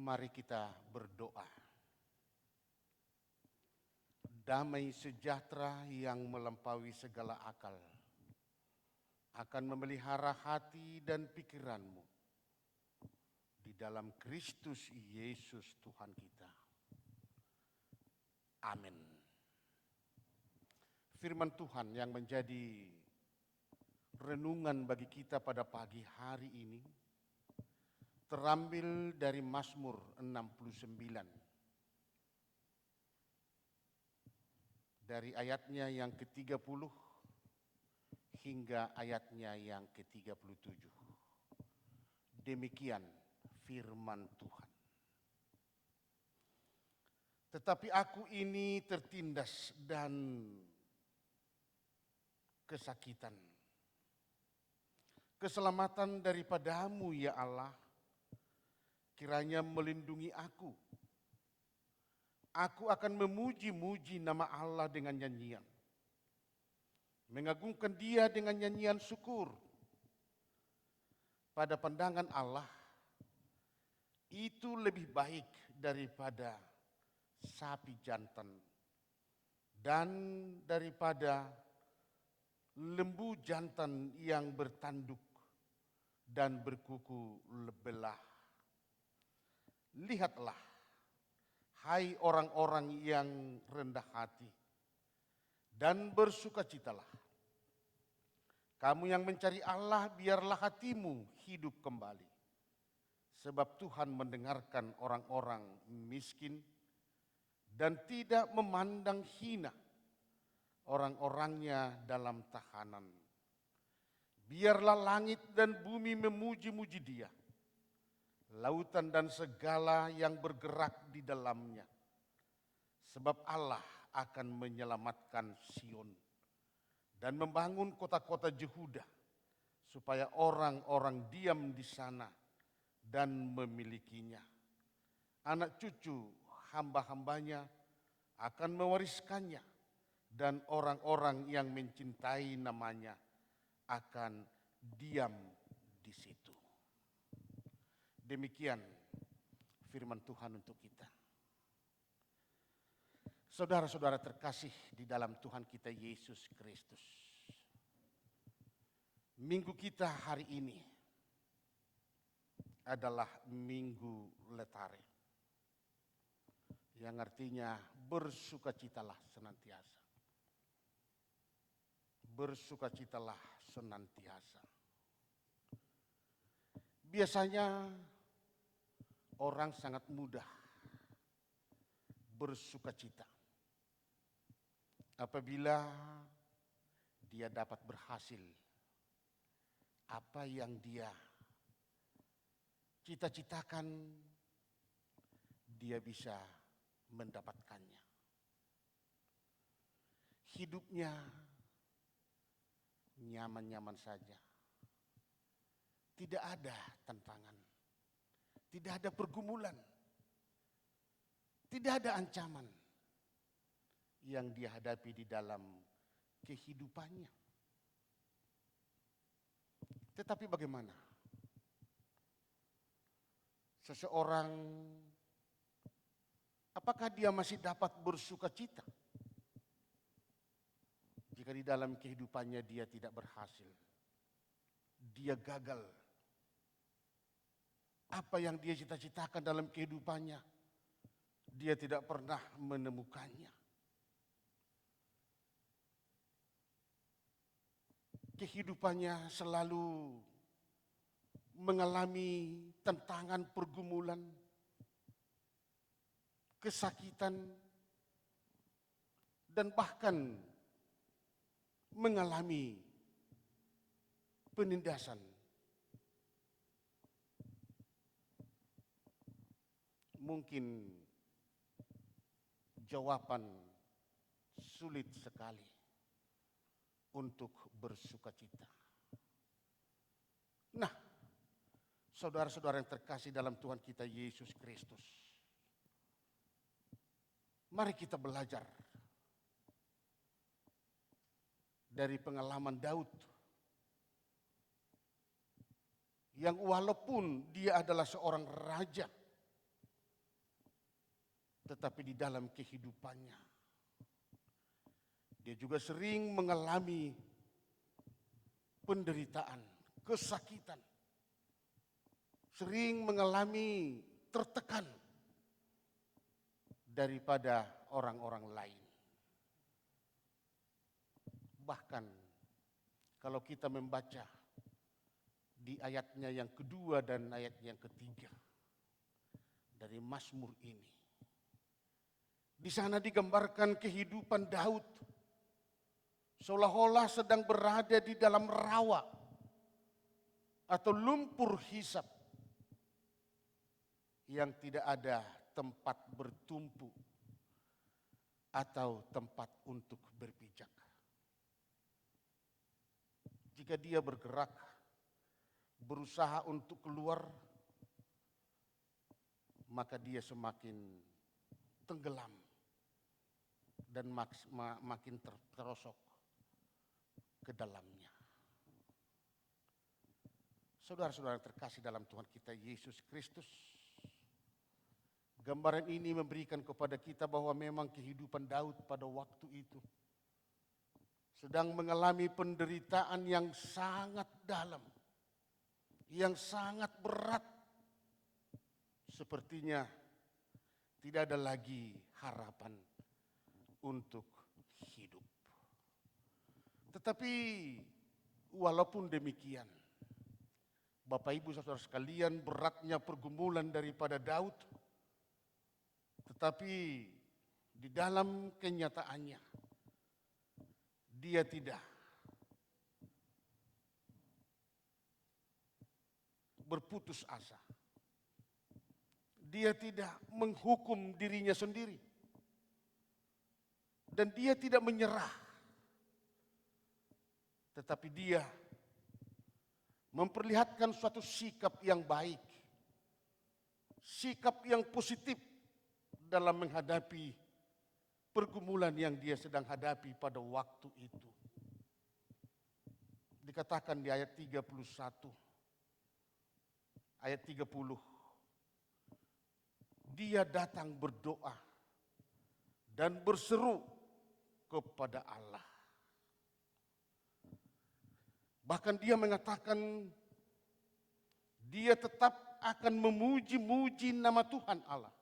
Mari kita berdoa. Damai sejahtera yang melampaui segala akal akan memelihara hati dan pikiranmu di dalam Kristus Yesus Tuhan kita. Amin. Firman Tuhan yang menjadi renungan bagi kita pada pagi hari ini terambil dari Mazmur 69. Dari ayatnya yang ke-30 hingga ayatnya yang ke-37. Demikian firman Tuhan. Tetapi aku ini tertindas dan kesakitan. Keselamatan daripadamu ya Allah, kiranya melindungi aku. Aku akan memuji-muji nama Allah dengan nyanyian. Mengagungkan Dia dengan nyanyian syukur. Pada pandangan Allah, itu lebih baik daripada sapi jantan dan daripada lembu jantan yang bertanduk dan berkuku belah. Lihatlah, hai orang-orang yang rendah hati, dan bersukacitalah. Kamu yang mencari Allah, biarlah hatimu hidup kembali. Sebab Tuhan mendengarkan orang-orang miskin dan tidak memandang hina orang-orangnya dalam tahanan. Biarlah langit dan bumi memuji-muji Dia, lautan dan segala yang bergerak di dalamnya. Sebab Allah akan menyelamatkan Sion dan membangun kota-kota Yehuda, supaya orang-orang diam di sana dan memilikinya. Anak cucu hamba-hambanya akan mewariskannya, dan orang-orang yang mencintai namanya akan diam di situ. Demikian firman Tuhan untuk kita. Saudara-saudara terkasih di dalam Tuhan kita Yesus Kristus. Minggu kita hari ini adalah Minggu Letare, yang artinya bersukacitalah senantiasa. Bersukacitalah senantiasa. Biasanya orang sangat mudah bersukacita apabila dia dapat berhasil apa yang dia cita-citakan, dia bisa mendapatkannya. Hidupnya nyaman-nyaman saja. Tidak ada tantangan, tidak ada pergumulan, tidak ada ancaman yang dia hadapi di dalam kehidupannya. Tetapi bagaimana seseorang, apakah dia masih dapat bersukacita jika di dalam kehidupannya dia tidak berhasil, dia gagal? Apa yang dia cita-citakan dalam kehidupannya, dia tidak pernah menemukannya. Kehidupannya selalu mengalami tantangan, pergumulan, kesakitan, dan bahkan mengalami penindasan. Mungkin jawaban sulit sekali untuk bersukacita. Nah, saudara-saudara yang terkasih dalam Tuhan kita Yesus Kristus, mari kita belajar dari pengalaman Daud, yang walaupun dia adalah seorang raja, tetapi di dalam kehidupannya dia juga sering mengalami penderitaan, kesakitan, sering mengalami tertekan daripada orang-orang lain. Bahkan kalau kita membaca di ayatnya yang kedua dan ayat yang ketiga dari Mazmur ini, di sana digambarkan kehidupan Daud seolah-olah sedang berada di dalam rawa atau lumpur hisap yang tidak ada tempat bertumpu atau tempat untuk berpijak. Jika dia bergerak, berusaha untuk keluar, maka dia semakin tenggelam dan makin terperosok ke dalamnya. Saudara-saudara terkasih dalam Tuhan kita Yesus Kristus, gambaran ini memberikan kepada kita bahwa memang kehidupan Daud pada waktu itu sedang mengalami penderitaan yang sangat dalam, yang sangat berat. Sepertinya tidak ada lagi harapan untuk hidup. Tetapi walaupun demikian, Bapak Ibu Saudara sekalian, beratnya pergumulan daripada Daud, tetapi di dalam kenyataannya dia tidak berputus asa. Dia tidak menghukum dirinya sendiri. Dan dia tidak menyerah. Tetapi dia memperlihatkan suatu sikap yang baik. Sikap yang positif dalam menghadapi pergumulan yang dia sedang hadapi pada waktu itu. Dikatakan di ayat 31, ayat 30, dia datang berdoa dan berseru kepada Allah. Bahkan dia mengatakan dia tetap akan memuji-muji nama Tuhan Allah.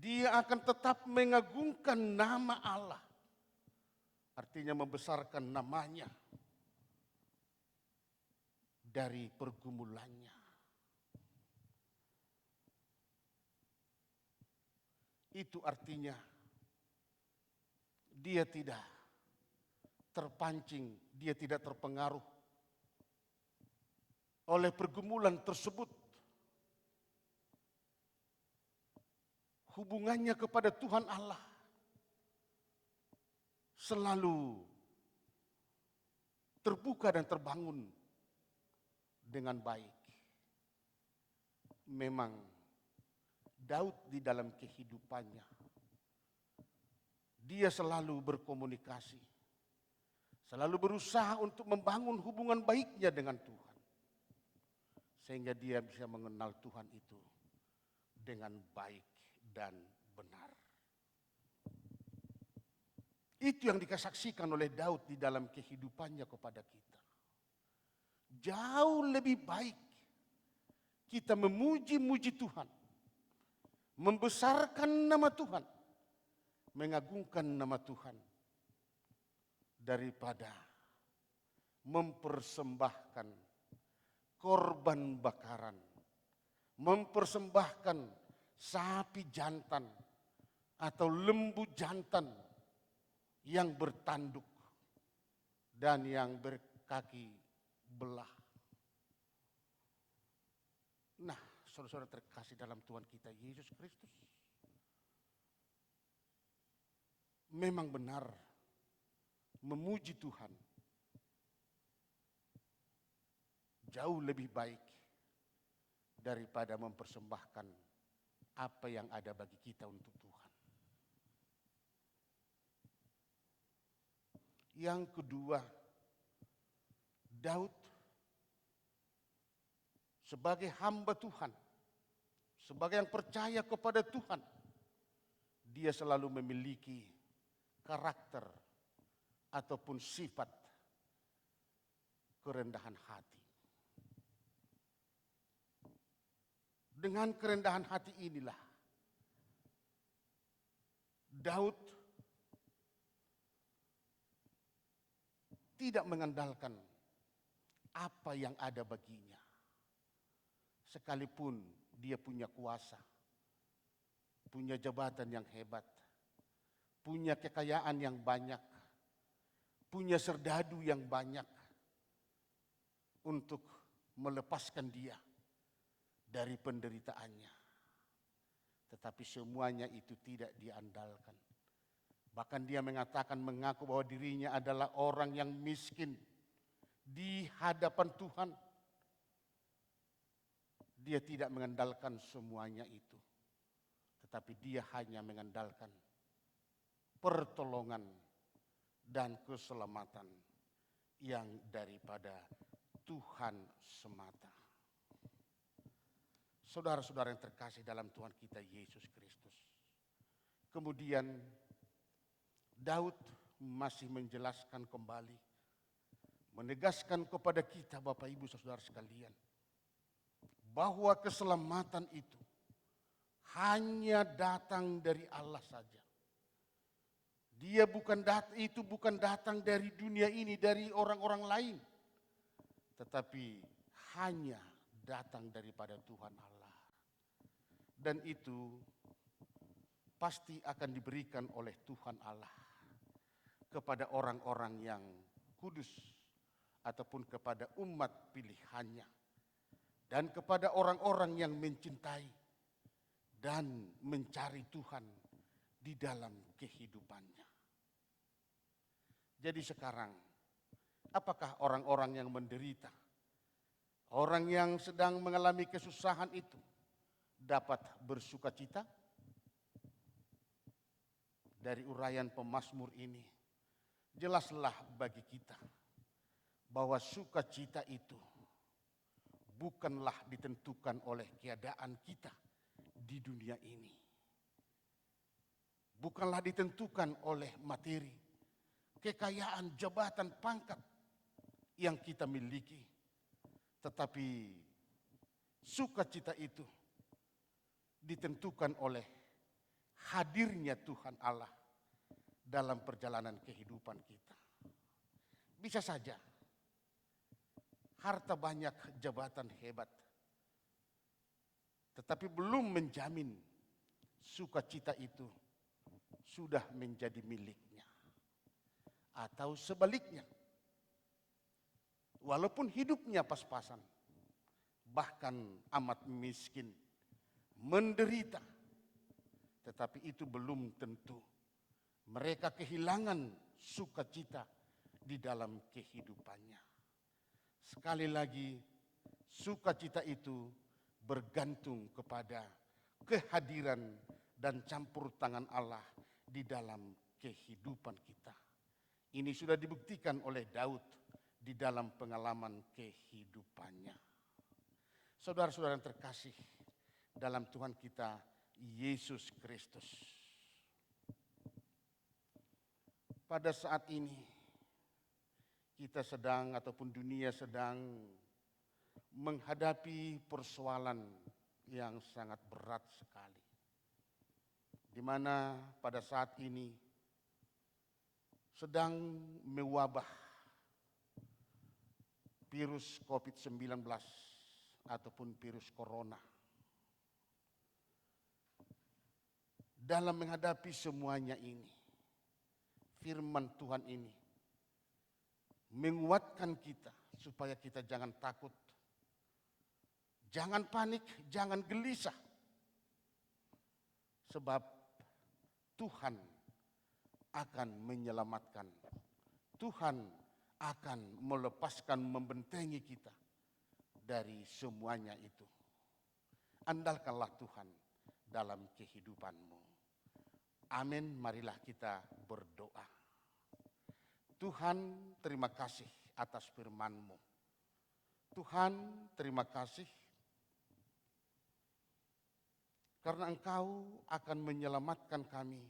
Dia akan tetap mengagungkan nama Allah. Artinya membesarkan namanya dari pergumulannya. Itu artinya dia tidak terpancing, dia tidak terpengaruh oleh pergumulan tersebut. Hubungannya kepada Tuhan Allah selalu terbuka dan terbangun dengan baik. Memang Daud di dalam kehidupannya, dia selalu berkomunikasi, selalu berusaha untuk membangun hubungan baiknya dengan Tuhan. Sehingga dia bisa mengenal Tuhan itu dengan baik dan benar. Itu yang dikesaksikan oleh Daud di dalam kehidupannya kepada kita. Jauh lebih baik kita memuji-muji Tuhan, membesarkan nama Tuhan, mengagungkan nama Tuhan, daripada mempersembahkan korban bakaran, mempersembahkan sapi jantan atau lembu jantan yang bertanduk dan yang berkaki belah. Nah, saudara-saudara terkasih dalam Tuhan kita Yesus Kristus, memang benar memuji Tuhan jauh lebih baik daripada mempersembahkan apa yang ada bagi kita untuk Tuhan. Yang kedua, Daud sebagai hamba Tuhan, sebagai yang percaya kepada Tuhan, dia selalu memiliki karakter ataupun sifat kerendahan hati. Dengan kerendahan hati inilah Daud tidak mengandalkan apa yang ada baginya. Sekalipun dia punya kuasa, punya jabatan yang hebat, punya kekayaan yang banyak, punya serdadu yang banyak untuk melepaskan dia dari penderitaannya. Tetapi semuanya itu tidak diandalkan. Bahkan dia mengatakan, mengaku bahwa dirinya adalah orang yang miskin di hadapan Tuhan. Dia tidak mengandalkan semuanya itu. Tetapi dia hanya mengandalkan pertolongan dan keselamatan yang daripada Tuhan semata. Saudara-saudara yang terkasih dalam Tuhan kita Yesus Kristus. Kemudian Daud masih menjelaskan kembali, menegaskan kepada kita Bapak Ibu Saudara sekalian, bahwa keselamatan itu hanya datang dari Allah saja. Itu bukan datang dari dunia ini, dari orang-orang lain, tetapi hanya datang daripada Tuhan Allah. Dan itu pasti akan diberikan oleh Tuhan Allah kepada orang-orang yang kudus ataupun kepada umat pilihannya dan kepada orang-orang yang mencintai dan mencari Tuhan di dalam kehidupannya. Jadi sekarang, apakah orang-orang yang menderita, orang yang sedang mengalami kesusahan itu dapat bersuka cita? Dari uraian pemazmur ini, jelaslah bagi kita bahwa sukacita itu bukanlah ditentukan oleh keadaan kita di dunia ini. Bukanlah ditentukan oleh materi, kekayaan, jabatan, pangkat yang kita miliki. Tetapi sukacita itu ditentukan oleh hadirnya Tuhan Allah dalam perjalanan kehidupan kita. Bisa saja harta banyak, jabatan hebat, tetapi belum menjamin sukacita itu sudah menjadi miliknya. Atau sebaliknya, walaupun hidupnya pas-pasan, bahkan amat miskin, menderita, tetapi itu belum tentu mereka kehilangan sukacita di dalam kehidupannya. Sekali lagi, sukacita itu bergantung kepada kehadiran dan campur tangan Allah di dalam kehidupan kita. Ini sudah dibuktikan oleh Daud di dalam pengalaman kehidupannya. Saudara-saudara yang terkasih dalam Tuhan kita Yesus Kristus. Pada saat ini kita sedang ataupun dunia sedang menghadapi persoalan yang sangat berat sekali. Di mana pada saat ini sedang mewabah virus COVID-19 ataupun virus corona. Dalam menghadapi semuanya ini, firman Tuhan ini menguatkan kita supaya kita jangan takut, jangan panik, jangan gelisah. Sebab Tuhan akan menyelamatkan. Tuhan akan melepaskan, membentengi kita dari semuanya itu. Andalkanlah Tuhan dalam kehidupanmu. Amin, marilah kita berdoa. Tuhan, terima kasih atas firman-Mu. Tuhan, terima kasih karena Engkau akan menyelamatkan kami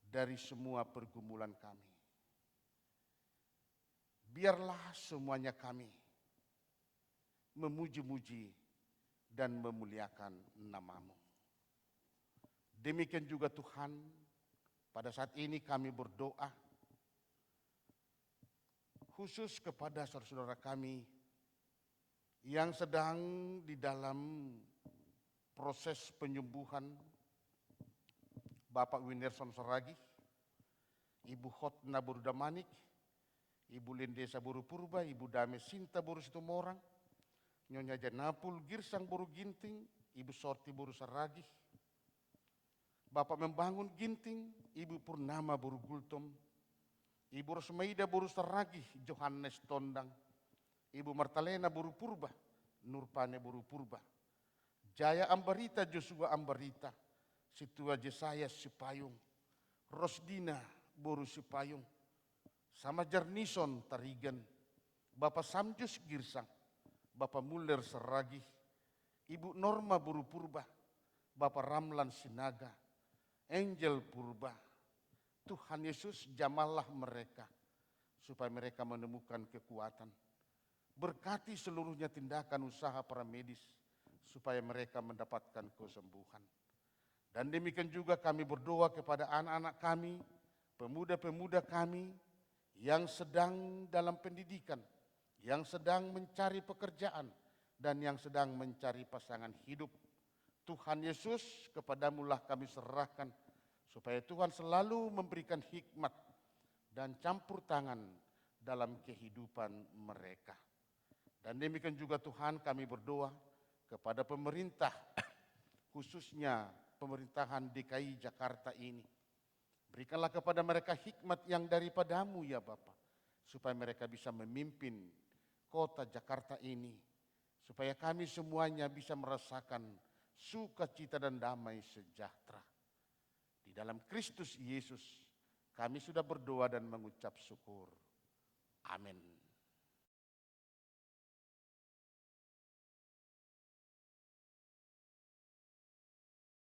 dari semua pergumulan kami. Biarlah semuanya kami memuji-muji dan memuliakan nama-Mu. Demikian juga Tuhan, pada saat ini kami berdoa khusus kepada saudara-saudara kami yang sedang di dalam proses penyembuhan, Bapak Winnerson Saragih, Ibu Hotna Burudamanik, Ibu Lindesa Buru Purba, Ibu Dame Sinta Buru Situmorang, Nyonya Janapul Girsang Buru Ginting, Ibu Sorti Buru Saragih, Bapak Membangun Ginting, Ibu Purnama Buru Gultom, Ibu Rosmaida Buru Saragih, Johannes Tondang, Ibu Martalena Buru Purba, Nurpane Buru Purba, Jaya Ambarita Joshua Ambarita, Situa Jesaya Sipayung, Rosdina Buru Sipayung, sama Jarnison Tarigan, Bapak Samjus Girsang, Bapak Muller Saragih, Ibu Norma Buru Purba, Bapak Ramlan Sinaga, Angel Purba. Tuhan Yesus jamahlah mereka, supaya mereka menemukan kekuatan. Berkati seluruhnya tindakan usaha para medis, supaya mereka mendapatkan kesembuhan. Dan demikian juga kami berdoa kepada anak-anak kami, pemuda-pemuda kami, yang sedang dalam pendidikan, yang sedang mencari pekerjaan, dan yang sedang mencari pasangan hidup. Tuhan Yesus, kepadamu-lah kami serahkan, supaya Tuhan selalu memberikan hikmat dan campur tangan dalam kehidupan mereka. Dan demikian juga Tuhan, kami berdoa kepada pemerintah, khususnya pemerintahan DKI Jakarta ini. Berikanlah kepada mereka hikmat yang daripadamu ya Bapa, supaya mereka bisa memimpin kota Jakarta ini, supaya kami semuanya bisa merasakan sukacita dan damai sejahtera. Di dalam Kristus Yesus kami sudah berdoa dan mengucap syukur. Amin.